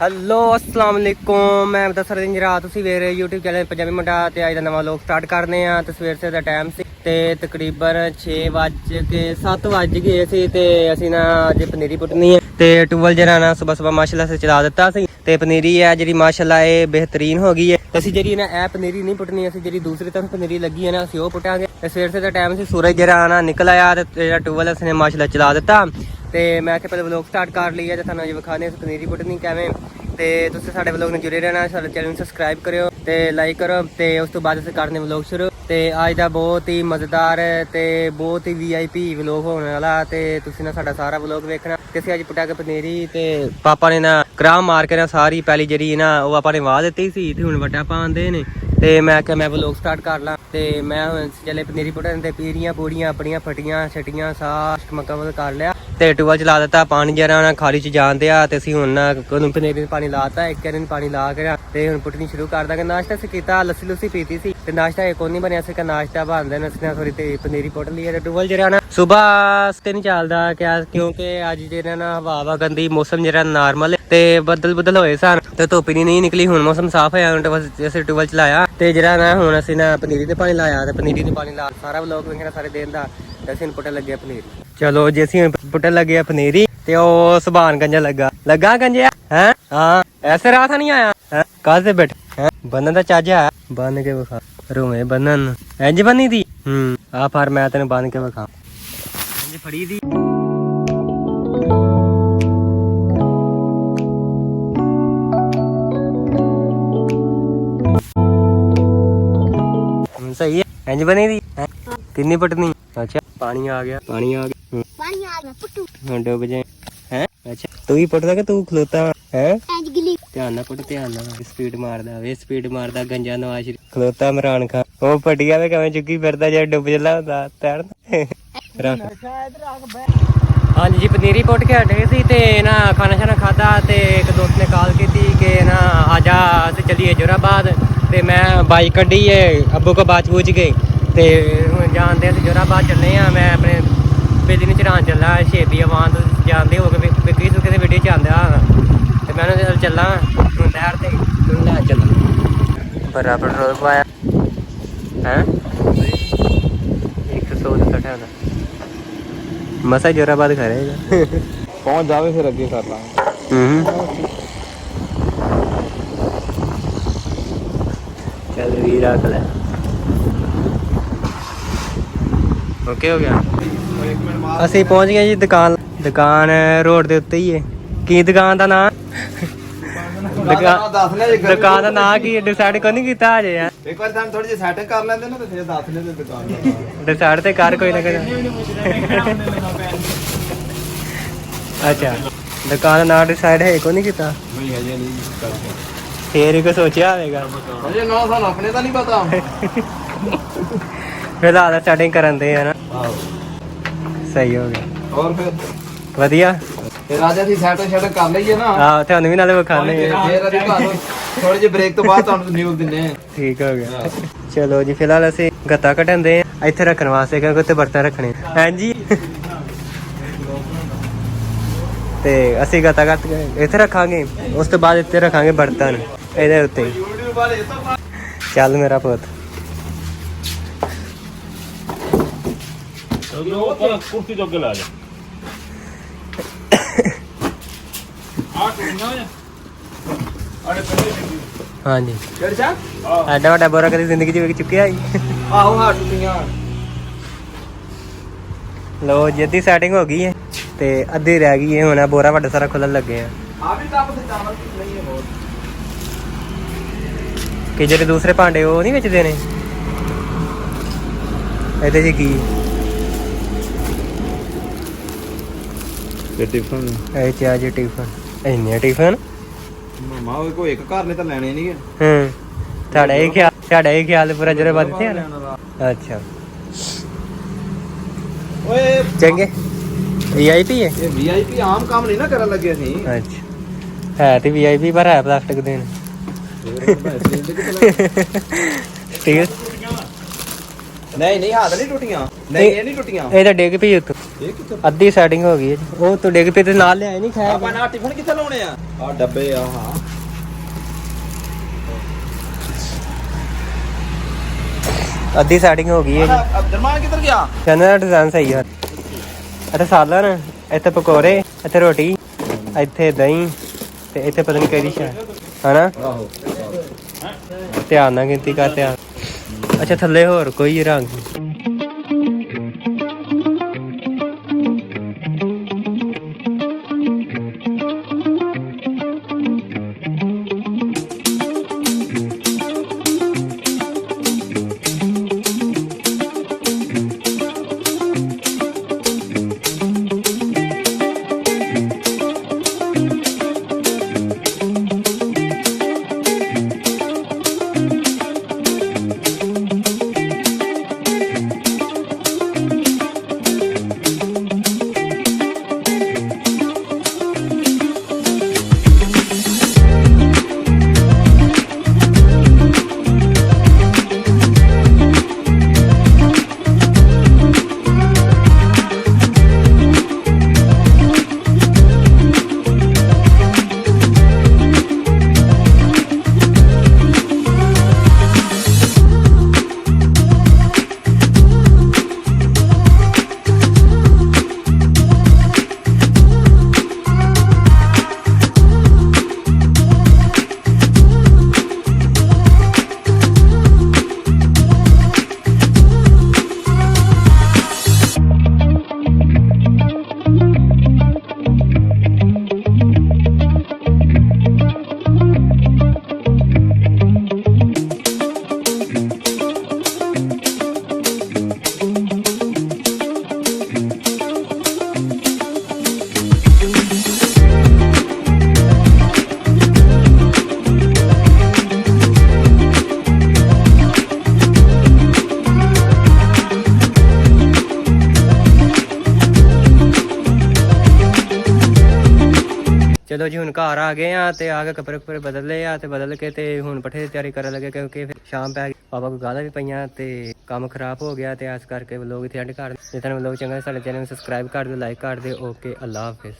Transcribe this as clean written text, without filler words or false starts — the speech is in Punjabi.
ਹੈਲੋ अस्सलाम वालेकुम। मैं बता सर रात ਤੁਸੀਂ ਵੇਖ ਰਹੇ YouTube ਚੈਨਲ ਪੰਜਾਬੀ ਮੁੰਡਾ ਤੇ ਅੱਜ ਦਾ ਨਵਾਂ ਲੋਕ ਸਟਾਰਟ ਕਰਨੇ ਆ ਤੇ ਸਵੇਰ ਸੇ ਦਾ ਟਾਈਮ ਸੀ ਤੇ ਤਕਰੀਬਨ 7 ਵਜ ਗਏ ਸੀ ਤੇ ਅਸੀਂ ਨਾ ਅੱਜ ਪਨੀਰੀ ਪੁੱਟਣੀ ਹੈ ਤੇ ਟੂਵਲ ਜਿਹੜਾ ਨਾ ਸਵੇਰ ਮਾਸ਼ਾਅੱਲਾ ਸੇ ਚਲਾ ਦਿੱਤਾ ਸੀ ਤੇ ਪਨੀਰੀ ਹੈ ਜਿਹੜੀ ਮਾਸ਼ਾਅੱਲਾ ਇਹ ਬਿਹਤਰੀਨ ਹੋ ਗਈ ਹੈ। ਅਸੀਂ ਜਿਹੜੀ ਨਾ ਇਹ ਪਨੀਰੀ ਨਹੀਂ ਪੁੱਟਣੀ, ਅਸੀਂ ਜਿਹੜੀ ਦੂਸਰੀ ਤਰਫ ਪਨੀਰੀ ਲੱਗੀ ਹੈ ਨਾ ਅਸੀਂ ਉਹ ਪੁੱਟਾਂਗੇ ਤੇ ਸਵੇਰ ਸੇ ਦਾ ਟਾਈਮ ਸੀ, ਸੂਰਜ ਜਿਹੜਾ ਨਾ ਨਿਕਲ ਆਇਆ ਤੇ ਜਿਹੜਾ ਟੂਵਲ ਅਸੀਂ ਨੇ ਮਾਸ਼ਾਅੱਲਾ ਚਲਾ ਦਿੱਤਾ ਤੇ ਮੈਂ ਕਿ ਪਹਿਲੇ ਵਲੌਗ ਸਟਾਰਟ ਕਰ ਲਈ ਹੈ ਤੇ ਤੁਹਾਨੂੰ ਅੱਜ ਵਿਖਾਣੇ ਪਨੀਰੀ ਪੁੱਟਣੀ ਕਿਵੇਂ ਤੇ ਤੁਸੀਂ ਸਾਡੇ ਵਲੌਗ ਨਾਲ ਜੁੜੇ ਰਹਿਣਾ, ਸਾਡੇ ਚੈਨਲ ਨੂੰ ਸਬਸਕ੍ਰਾਈਬ ਕਰਿਓ ਤੇ ਲਾਈਕ ਕਰੋ ਤੇ ਉਸ ਤੋਂ ਬਾਅਦ ਅਸੀਂ ਕਰਨੇ ਵਲੌਗ ਸ਼ੁਰੂ। ਤੇ ਅੱਜ ਦਾ ਬਹੁਤ ਹੀ ਮਜ਼ੇਦਾਰ ਤੇ ਬਹੁਤ ਹੀ VIP ਵਲੌਗ ਹੋਣ ਵਾਲਾ ਤੇ ਤੁਸੀਂ ਨਾ ਸਾਡਾ ਸਾਰਾ ਵਲੌਗ ਵੇਖਣਾ ਤੇ ਅਸੀਂ ਅੱਜ ਪੁੱਟਾ ਕੇ ਪਨੀਰੀ ਤੇ ਪਾਪਾ ਨੇ ਨਾ ਕਰਾਹ ਮਾਰ ਕੇ ਨਾ ਸਾਰੀ ਪਹਿਲੀ ਜਿਹੜੀ ਨਾ ਉਹ ਆਪਾਂ ਨੇ ਵਾਹ ਦਿੱਤੀ ਸੀ ਤੇ ਹੁਣ ਵੱਡਾ ਪਾਉਂਦੇ ਨੇ ਤੇ ਮੈਂ ਕਿਹਾ ਮੈਂ ਵਲੌਗ ਸਟਾਰਟ ਕਰ ਲਾਂ ਤੇ ਮੈਂ ਹੁਣ ਚੱਲੇ ਪਨੀਰੀ ਪੁੱਟਣ ਤੇ ਪੀਰੀਆਂ ਪੂੜੀਆਂ ਆਪਣੀਆਂ ਫਟੀਆਂ ਛਟੀਆਂ ਸਾਰਾ ਮੁਕੰਮਲ ਕਰ ਲਿਆ ਤੇ ਟੂਆ ਚਲਾ ਦਿੱਤਾ। ਪਾਣੀ ਜਰਾ ਨਾ ਖਾਲੀ ਚ ਜਾਂਦੇ ਆ ਤੇ ਅਸੀਂ ਹੁਣ ਉਹਨੂੰ ਪਨੀਰੀ ਪਾਣੀ ਲਾਤਾ, ਇੱਕ ਦਿਨ ਪਾਣੀ ਲਾ ਕੇ ਤੇ ਹੁਣ ਪੁੱਟਣੀ ਸ਼ੁਰੂ ਕਰ ਦਾਂਗੇ। ਨਾਸ਼ਤਾ ਅਸੀਂ ਕੀਤਾ, ਲੱਸੀ ਲੁੱਸੀ ਪੀਤੀ ਸੀ ਤੇ ਨਾਸ਼ਤਾ ਇੱਕ ਨਹੀਂ ਬਣਿਆ ਸੀ ਕਿ ਨਾਸ਼ਤਾ ਬਣਦਾ ਨਾ ਅਸੀਂ ਥੋੜੀ ਤੇ ਪਨੀਰੀ ਪੁੱਟ ਲਈ ਤੇ ਟੂਵਲ ਜਿਹੜਾ ਨਾ ਸੁਬਾਹ ਤੇ ਨਹੀਂ ਚੱਲਦਾ ਕਿਉਂਕਿ ਅੱਜ ਜਿਹੜਾ ਨਾ ਹਵਾ ਗੰਦੀ ਮੌਸਮ ਜਿਹੜਾ ਨਾਰਮਲ ਤੇ ਬੱਦਲ ਹੋਏ ਸਨ ਤੇ ਧੁੱਪ ਨਹੀਂ ਨਿਕਲੀ। ਹੁਣ ਮੌਸਮ ਸਾਫ਼ ਹੋਇਆ ਹੁਣ ਅਸੀਂ ਟੂਵਲ ਚਲਾਇਆ ਤੇ ਜਿਹੜਾ ਨਾ ਹੁਣ ਅਸੀਂ ਨਾ ਪਨੀਰੀ ਤੇ ਪਾਣੀ ਲਾਇਆ ਤੇ ਪਨੀਰੀ ਤੇ ਪਾਣੀ ਲਾ ਸਾਰਾ ਵਲੌਗ ਵੇਖਣਾ ਸਾਰੇ ਦਿਨ ਦਾ ਤੇ ਅਸੀਂ ਪੁੱਟਣ ਲੱਗੇ ਪਨੀਰੀ। ਚਲੋ ਜੇ ਅਸੀਂ ਪੁੱਟਣ ਲੱਗੇ ਪਨੀਰੀ ਤੇ ਉਹ ਸੁਭਾਨ ਗੰਜਾ ਲੱਗਾ ਗੰਜਿਆ ਹੈ। ਹਾਂ ਐਸੇ ਰਾਤ ਨਹੀਂ ਆਇਆ ਹੈ ਕਾਹਦੇ ਬੈਠ ਹੈ ਬੰਨਣ ਦਾ ਚੱਜ ਆ ਬੰਨ ਕੇ ਵਿਖਾ ਰੂਵੇਂ ਬੰਨਣ ਇੰਜ ਬੰਨੀ ਦੀ ਆ ਪਰ ਮੈਂ ਤੈਨੂੰ ਬੰਨ ਕੇ ਵਿਖਾ ਇੰਜ ਫੜੀ ਦੀ सही है इंज बनी थी कितनी पटनी। अच्छा पानी आ गया पुट्टू डूब जाए हैं। अच्छा तू ही पुटदा कि तू खलोता है ध्यान ना पुट ध्यान ना स्पीड मारदा गंजा नवाज खलोता इमरान खान ओ पटिया वे कवें चुकी फिरदा जे डुब जला हुंदा तैरन। हाँ जी पनीरी पुट के हटे सी ते ना खाना शाना खादा ते एक दोस्त ने कॉल की थी कि ना आजा असीं चलिए जोराबाद ਤੇ ਮੈਂ ਬਾਈਕ ਕੱਢੀ ਏ ਅੱਬੂ ਕੋ ਬਾਚ ਬੂਝ ਗਏ ਤੇ ਹੁਣ ਜਾਣਦੇ ਅਸੀਂ ਜੋਰਾਬਾਦ ਚੱਲੇ ਆ। ਮੈਂ ਆਪਣੇ ਬੇਲੀ ਨੂੰ ਚੜਾਉਣ ਚੱਲਾ ਸ਼ੇਬੀ ਆਵਾਨ ਤੁਸੀਂ ਜਾਣਦੇ ਹੋ ਕਿ ਵਿਕਰੀ ਸੁੱਕੇ ਦੇ ਵੀਡੀਓ ਚ ਆਉਂਦਾ ਤੇ ਮੈਂ ਉਹਨਾਂ ਦੇ ਨਾਲ ਚੱਲਾਂ ਹੁਣ ਨਹਿਰ ਤੇ ਤੁਹਾਨੂੰ ਲੈ ਚੱਲਾਂ। ਬੜਾ ਪੈਟਰੋਲ ਪਾਇਆ ਹੈ 100 ਦਾ ਕੱਟਿਆ ਹੁੰਦਾ ਮਸਾ ਜੋਰਾਬਾਦ ਖੜੇਗਾ ਪਹੁੰਚ ਜਾਵੇ ਫਿਰ ਅੱਗੇ ਕਰ ਲਾਂਗੇ। ਚੱਲ ਵੀ ਰੱਖ ਲੈ ਓਕੇ ਹੋ ਗਿਆ। ਅਸੀਂ ਪਹੁੰਚ ਗਏ ਜੀ ਦੁਕਾਨ ਰੋਡ ਦੇ ਉੱਤੇ ਹੀ ਹੈ। ਕੀ ਦੁਕਾਨ ਦਾ ਨਾਂ ਦੁਕਾਨ ਦਾ ਨਾਂ ਕੀ ਡਿਸਾਈਡ ਕੋਈ ਨਹੀਂ ਕੀਤਾ ਹਜੇ ਯਾਰ। ਇੱਕ ਵਾਰ ਤੁਹਾਨੂੰ ਥੋੜੀ ਜਿਹੀ ਸੈਟਿੰਗ ਕਰ ਲੈਂਦੇ ਨਾ ਤੇ ਫਿਰ ਦੱਸ ਲੈਂਦੇ ਦੁਕਾਨ ਦਾ ਡਿਸਾਈਡ ਤੇ ਕਰ ਕੋਈ ਨਾ ਕੋਈ। ਅੱਛਾ ਦੁਕਾਨ ਦਾ ਨਾਂ ਡਿਸਾਈਡ ਹੈ ਕੋਈ ਨਹੀਂ ਕੀਤਾ ਨਹੀਂ ਹਜੇ ਨਹੀਂ ਕਰਦੇ ਫੇਰ ਹੀ ਕੋਈ ਸੋਚਿਆ ਹੋਵੇਗਾ ਹਜੇ ਨਾ ਸਾਨੂੰ ਆਪਣੇ ਤਾਂ ਨਹੀਂ ਪਤਾ ਫਿਲਹਾਲ ਸਟਾਰਟਿੰਗ ਕਰਨ ਦੇ ਆ ਨਾ। ਸਹੀ ਹੋ ਗਿਆ ਹੋਰ ਫਿਰ ਵਧੀਆ ਤੇ ਰਾਜਾ ਦੀ ਸੈਟਿੰਗ ਕਰ ਲਈਏ ਨਾ। ਹਾਂ ਤੁਹਾਨੂੰ ਵੀ ਨਾਲੇ ਵਿਖਾਣੇ ਫੇਰ ਅਸੀਂ ਤੁਹਾਨੂੰ ਥੋੜੀ ਜਿਹੀ ਬ੍ਰੇਕ ਤੋਂ ਬਾਅਦ ਤੁਹਾਨੂੰ ਨਿਊਜ਼ ਦਿੰਨੇ ਆ। ਠੀਕ ਹੋ ਗਿਆ ਚਲੋ ਜੀ ਫਿਲਹਾਲ ਅਸੀਂ ਗੱਤਾ ਘਟਾਉਂਦੇ ਆ ਇੱਥੇ ਰੱਖਣ ਵਾਸਤੇ ਕਿਉਂਕਿ ਉੱਤੇ ਬਰਤਨ ਰੱਖਣੇ ਹਾਂਜੀ ਤੇ ਅਸੀਂ ਗੱਤਾ ਘੱਟ ਇੱਥੇ ਰੱਖਾਂਗੇ ਉਸ ਤੋਂ ਬਾਅਦ ਇੱਥੇ ਰੱਖਾਂਗੇ ਬਰਤਨ ਇਹਦੇ ਉੱਤੇ। ਚੱਲ ਮੇਰਾ ਪੁੱਤ ਕੁਰਸੀ ਤੋਂ ਅੱਗੇ ਲਾ ਜਾ ਹਾਂਜੀ ਕਿਹੜਾ ਐਡਾ ਵੱਡਾ ਬੋਰਾ ਕਦੀ ਜ਼ਿੰਦਗੀ 'ਚ ਵੇਖ ਚੁੱਕਿਆ ਜੀ। ਆਹੋ ਹਾਂ ਟੁੱਟੀਆਂ ਲੋ ਜਿੱਦੀ ਸੈਟਿੰਗ ਹੋ ਗਈ ਹੈ ਤੇ ਅੱਧੀ ਰਹਿ ਗਈ ਹੈ ਹੁਣ ਬੋਰਾ ਵੱਡਾ ਸਾਰਾ ਖੁੱਲਣ ਲੱਗੇ ਆ ਆ ਵੀ ਟੱਪ ਤੇ ਚਾਵਲ ਨਹੀਂ ਹੈ ਬਹੁਤ ਕਿ ਜਿਹੜੇ ਦੂਸਰੇ ਭਾਂਡੇ ਉਹ ਨਹੀਂ ਵੇਚਦੇ ਨੇ ਇਹਦੇ 'ਚ ਕੀ ਟਿਫਨ ਇਹ ਚ ਆ ਜੇ ਟਿਫਨ ਇੰਨੇ ਟਿਫਨ ਮਾਮਾ ਉਹ ਕੋਈ ਇੱਕ ਘਰ ਨੇ ਤਾਂ ਲੈਣੇ ਨਹੀਂਗੇ। ਤੁਹਾਡਾ ਇਹ ਖਿਆਲ ਪੂਰਾ ਜਰੇ ਬਾਦ ਤੇ ਨਾ। ਅੱਛਾ ਓਏ ਚੰਗੇ VIP ਹੈ ਇਹ VIP ਆਮ ਕੰਮ ਨਹੀਂ ਨਾ ਕਰਨ ਲੱਗੇ ਅਸੀਂ। ਅੱਛਾ ਹੈ ਤੇ VIP ਪਰ ਹੈ ਪਲਾਸਟਿਕ ਦੇ ਸਟੀਲ ਨਹੀਂ ਹੱਥ ਨਹੀਂ ਟੁੱਟੀਆਂ ਨਹੀਂ ਇਹ ਨਹੀਂ ਟੁੱਟੀਆਂ ਇਹ ਤਾਂ ਡਿੱਗ ਪਈ ਉੱਤੋਂ ਇਹ ਕਿੱਥੇ ਅੱਧੀ ਸੈਟਿੰਗ ਹੋ ਗਈ ਹੈ ਜੀ। ਉਹ ਤੂੰ ਡਿੱਗ ਪਈ ਤੇ ਨਾਲ ਲਿਆਏ ਨਹੀਂ ਖਾਇਆ ਆਪਾਂ ਨਾ ਟਿਫਨ ਕਿੱਥੇ ਲਾਉਣੇ ਆ ਆ ਡੱਬੇ ਆ ਹਾਂ ਅੱਧੀ ਸੈਟਿੰਗ ਹੋ ਗਈ ਹੈ ਜੀ। ਅਬਦਰਮਾਨ ਕਿੱਧਰ ਗਿਆ ਚੈਨਲ ਦਾ ਡਿਜ਼ਾਈਨ ਸਹੀ ਹੈ। ਇੱਥੇ ਸਾਲਨ, ਇੱਥੇ ਪਕੌੜੇ, ਇੱਥੇ ਰੋਟੀ, ਇੱਥੇ ਦਹੀਂ ਤੇ ਇੱਥੇ ਪਤਾ ਨਹੀਂ ਕਿਹੜੀ ਸ਼ੈ ਹਨਾ। ਆਹੋ ਧਿਆਨ ਨਾਲ ਗਿਣਤੀ ਕਰ ਧਿਆਨ। ਅੱਛਾ ਥੱਲੇ ਹੋਰ ਕੋਈ ਰੰਗ ਨਹੀਂ। ਚਲੋ ਜੀ ਹੁਣ ਘਰ ਆ ਗਏ ਆ ਤੇ ਆ ਕੇ ਕੱਪੜੇ ਬਦਲ ਲਏ ਆ ਤੇ ਬਦਲ ਕੇ ਤੇ ਹੁਣ ਪੱਠੇ ਦੀ ਤਿਆਰੀ ਕਰਨ ਲੱਗੇ ਕਿਉਂਕਿ ਫਿਰ ਸ਼ਾਮ ਪੈ ਗਈ। ਪਾਪਾ ਕੋਲ ਗਾਲਾਂ ਵੀ ਪਈਆਂ ਤੇ ਕੰਮ ਖਰਾਬ ਹੋ ਗਿਆ ਤੇ ਇਸ ਕਰਕੇ ਵਲੋਗ ਇੱਥੇ ਐਂਡ ਕਰ। ਜੇ ਤੁਹਾਨੂੰ ਵਲੋਗ ਚੰਗਾ ਸਾਡੇ ਚੈਨਲ ਨੂੰ ਸਬਸਕ੍ਰਾਈਬ ਕਰ ਦਿਓ, ਲਾਈਕ ਕਰ ਦਿਓ। ਓਕੇ, ਅੱਲਾ ਹਾਫਿਜ਼।